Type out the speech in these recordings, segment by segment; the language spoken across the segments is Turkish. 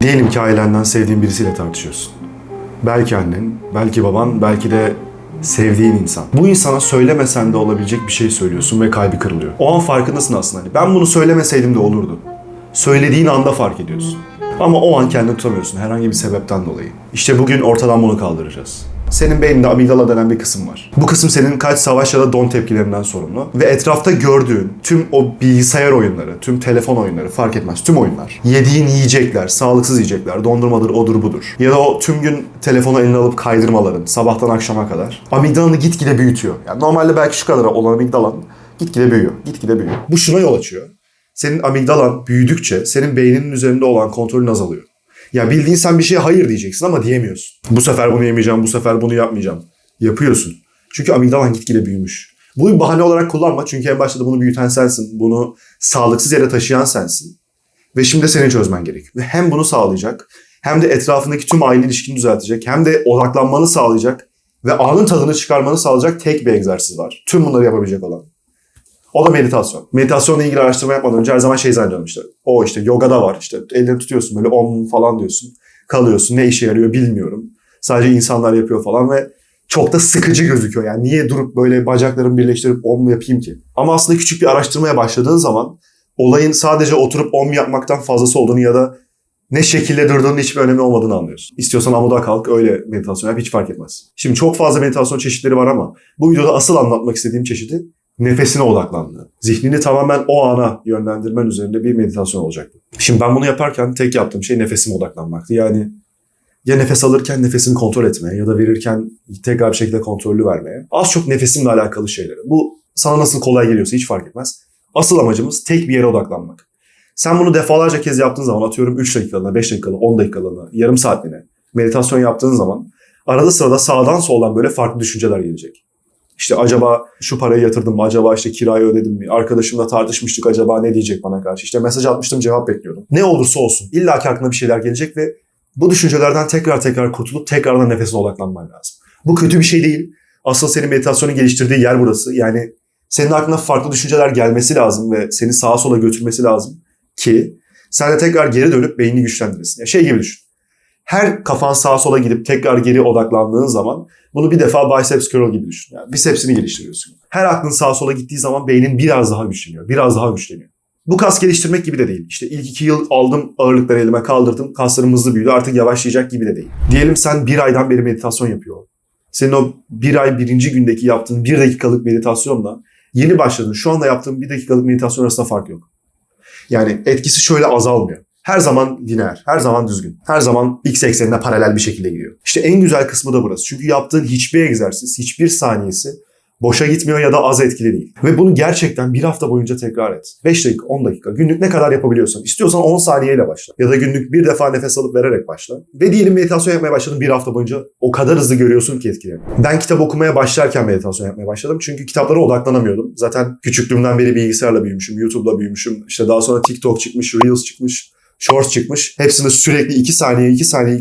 Diyelim ki ailenden sevdiğin birisiyle tartışıyorsun. Belki annen, belki baban, belki de sevdiğin insan. Bu insana söylemesen de olabilecek bir şey söylüyorsun ve kalbi kırılıyor. O an farkındasın aslında. Hani ben bunu söylemeseydim de olurdu. Söylediğin anda fark ediyorsun. Ama o an kendini tutamıyorsun herhangi bir sebepten dolayı. İşte bugün ortadan bunu kaldıracağız. Senin beyninde amigdala denen bir kısım var. Bu kısım senin kaç savaş ya da don tepkilerinden sorumlu. Ve etrafta gördüğün tüm o bilgisayar oyunları, tüm telefon oyunları fark etmez. Tüm oyunlar. Yediğin yiyecekler, sağlıksız yiyecekler, dondurmadır, odur budur. Ya da o tüm gün telefonu eline alıp kaydırmaların sabahtan akşama kadar. Amigdalanı gitgide büyütüyor. Yani normalde belki şu kadar olan amigdalan gitgide büyüyor, gitgide büyüyor. Bu şuna yol açıyor. Senin amigdalan büyüdükçe senin beyninin üzerinde olan kontrolün azalıyor. Ya bildiğin sen bir şeye hayır diyeceksin ama diyemiyorsun. Bu sefer bunu yemeyeceğim, bu sefer bunu yapmayacağım. Yapıyorsun. Çünkü amigdalan gitgide büyümüş. Bu bir bahane olarak kullanma çünkü en başta da bunu büyüten sensin. Bunu sağlıksız yere taşıyan sensin. Ve şimdi senin çözmen gerekiyor. Ve hem bunu sağlayacak, hem de etrafındaki tüm aile ilişkini düzeltecek, hem de odaklanmanı sağlayacak ve anın tadını çıkarmanı sağlayacak tek bir egzersiz var. Tüm bunları yapabilecek olan. O da meditasyon. Meditasyonla ilgili araştırma yapmadan önce her zaman şey zannediyorum işte. O işte yogada var işte ellerini tutuyorsun böyle om falan diyorsun. Kalıyorsun ne işe yarıyor bilmiyorum. Sadece insanlar yapıyor falan ve çok da sıkıcı gözüküyor. Yani niye durup böyle bacaklarımı birleştirip om yapayım ki? Ama aslında küçük bir araştırmaya başladığın zaman olayın sadece oturup om yapmaktan fazlası olduğunu ya da ne şekilde durduğunun hiçbir önemi olmadığını anlıyorsun. İstiyorsan amuda kalk öyle meditasyon yap hiç fark etmez. Şimdi çok fazla meditasyon çeşitleri var ama bu videoda asıl anlatmak istediğim çeşidi nefesine odaklandı. Zihnini tamamen o ana yönlendirmen üzerinde bir meditasyon olacaktı. Şimdi ben bunu yaparken tek yaptığım şey nefesime odaklanmaktı. Yani ya nefes alırken nefesini kontrol etmeye ya da verirken tekrar bir şekilde kontrollü vermeye. Az çok nefesimle alakalı şeyleri. Bu sana nasıl kolay geliyorsa hiç fark etmez. Asıl amacımız tek bir yere odaklanmak. Sen bunu defalarca kez yaptığın zaman atıyorum 3 dakikalığına, 5 dakikalığına, 10 dakikalığına, yarım saatliğine meditasyon yaptığın zaman arada sırada sağdan soldan böyle farklı düşünceler gelecek. İşte acaba şu parayı yatırdım mı? Acaba işte kirayı ödedim mi? Arkadaşımla tartışmıştık. Acaba ne diyecek bana karşı? İşte mesaj atmıştım cevap bekliyordum. Ne olursa olsun. İlla ki aklına bir şeyler gelecek ve bu düşüncelerden tekrar kurtulup tekrardan nefesine odaklanman lazım. Bu kötü bir şey değil. Asıl senin meditasyonu geliştirdiği yer burası. Yani senin aklına farklı düşünceler gelmesi lazım ve seni sağa sola götürmesi lazım ki sen de tekrar geri dönüp beynini güçlendiresin. Yani şey gibi düşün. Her kafan sağa sola gidip tekrar geri odaklandığın zaman bunu bir defa biceps curl gibi düşün. Yani bicepsini geliştiriyorsun. Her aklın sağa sola gittiği zaman beynin biraz daha güçleniyor. Biraz daha güçleniyor. Bu kas geliştirmek gibi de değil. İşte ilk 2 yıl aldım ağırlıkları elime kaldırdım. Kaslarım hızlı büyüdü artık yavaşlayacak gibi de değil. Diyelim sen 1 aydan beri meditasyon yapıyor. Senin o 1 ay birinci gündeki yaptığın 1 dakikalık meditasyonla yeni başladın. Şu anda yaptığın 1 dakikalık meditasyon arasında fark yok. Yani etkisi şöyle azalmıyor. Her zaman lineer, her zaman düzgün. Her zaman x eksenine paralel bir şekilde gidiyor. İşte en güzel kısmı da burası. Çünkü yaptığın hiçbir egzersiz, hiçbir saniyesi boşa gitmiyor ya da az etkili değil. Ve bunu gerçekten bir hafta boyunca tekrar et. 5 dakika, 10 dakika, günlük ne kadar yapabiliyorsan. İstiyorsan 10 saniyeyle başla. Ya da günlük bir defa nefes alıp vererek başla. Ve diyelim meditasyon yapmaya başladın bir hafta boyunca o kadar hızlı görüyorsun ki etkilerini. Ben kitap okumaya başlarken meditasyon yapmaya başladım. Çünkü kitaplara odaklanamıyordum. Zaten küçüklüğümden beri bilgisayarla büyümüşüm, YouTube'la büyümüşüm. İşte daha sonra TikTok çıkmış, Reels çıkmış. Shorts çıkmış. Hepsinde sürekli 2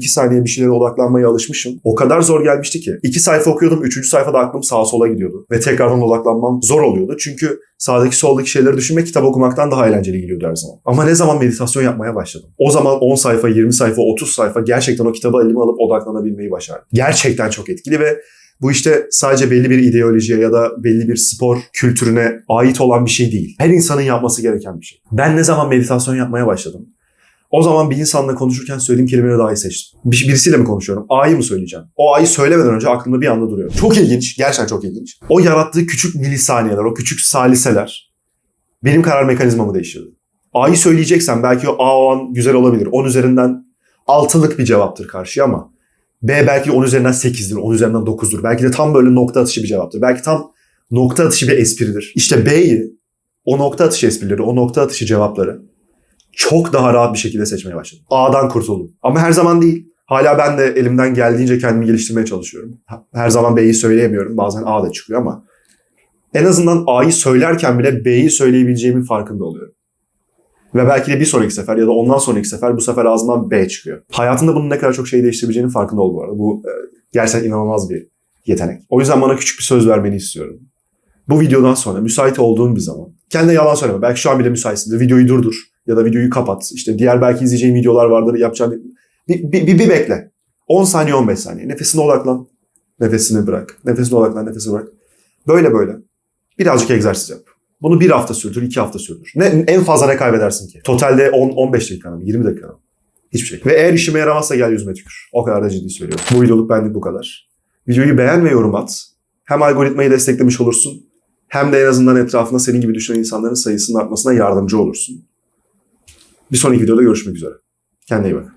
saniye bir şeylere odaklanmaya alışmışım. O kadar zor gelmişti ki. 2 sayfa okuyordum. 3. sayfada aklım sağa sola gidiyordu. Ve tekrardan odaklanmam zor oluyordu. Çünkü sağdaki soldaki şeyleri düşünmek kitap okumaktan daha eğlenceli geliyordu her zaman. Ama ne zaman meditasyon yapmaya başladım? O zaman 10 sayfa, 20 sayfa, 30 sayfa gerçekten o kitabı elime alıp odaklanabilmeyi başardım. Gerçekten çok etkili ve bu işte sadece belli bir ideolojiye ya da belli bir spor kültürüne ait olan bir şey değil. Her insanın yapması gereken bir şey. Ben ne zaman meditasyon yapmaya başladım? O zaman bir insanla konuşurken söylediğim kelimeleri daha iyi seçtim. Birisiyle mi konuşuyorum? A'yı mı söyleyeceğim? O A'yı söylemeden önce aklımda bir anda duruyor. Çok ilginç. Gerçekten çok ilginç. O yarattığı küçük milisaniyeler, o küçük saliseler benim karar mekanizmamı değiştirdi. A'yı söyleyeceksen belki o A o an güzel olabilir. 10 üzerinden 6'lık bir cevaptır karşıya ama B belki 10 üzerinden 8'dir, 10 üzerinden 9'dur. Belki de tam böyle nokta atışı bir cevaptır. Belki tam nokta atışı bir espridir. İşte B'yi, o nokta atışı esprileri, o nokta atışı cevapları çok daha rahat bir şekilde seçmeye başladım. A'dan kurtuldum. Ama her zaman değil. Hala ben de elimden geldiğince kendimi geliştirmeye çalışıyorum. Her zaman B'yi söyleyemiyorum. Bazen A da çıkıyor ama en azından A'yı söylerken bile B'yi söyleyebileceğimin farkında oluyorum. Ve belki de bir sonraki sefer ya da ondan sonraki sefer bu sefer ağzımdan B çıkıyor. Hayatında bunun ne kadar çok şey değiştirebileceğinin farkında ol bu arada. Bu gerçekten inanılmaz bir yetenek. O yüzden bana küçük bir söz vermeni istiyorum. Bu videodan sonra müsait olduğun bir zaman. Kendine yalan söyleme. Belki şu an bile müsaitsindir. Videoyu durdur. Ya da videoyu kapat. İşte diğer belki izleyeceğin videolar vardır. Yapacağın bir bekle. 10 saniye 15 saniye. Nefesine odaklan. Nefesini bırak. Nefesine odaklan. Nefesini bırak. Böyle. Birazcık egzersiz yap. Bunu 1 hafta sürdür, 2 hafta sürdür. En fazla ne kaybedersin ki? Totalde 10-15 dakika mı? 20 dakika mı? Hiçbir şey. Ve eğer işime yaramazsa gel yüzüme tükür. O kadar da ciddi söylüyorum. Bu videoluk bende bu kadar. Videoyu beğen ve yorum at. Hem algoritmayı desteklemiş olursun, hem de en azından etrafında senin gibi düşünen insanların sayısının artmasına yardımcı olursun. Bir sonraki videoda görüşmek üzere. Kendine iyi bak.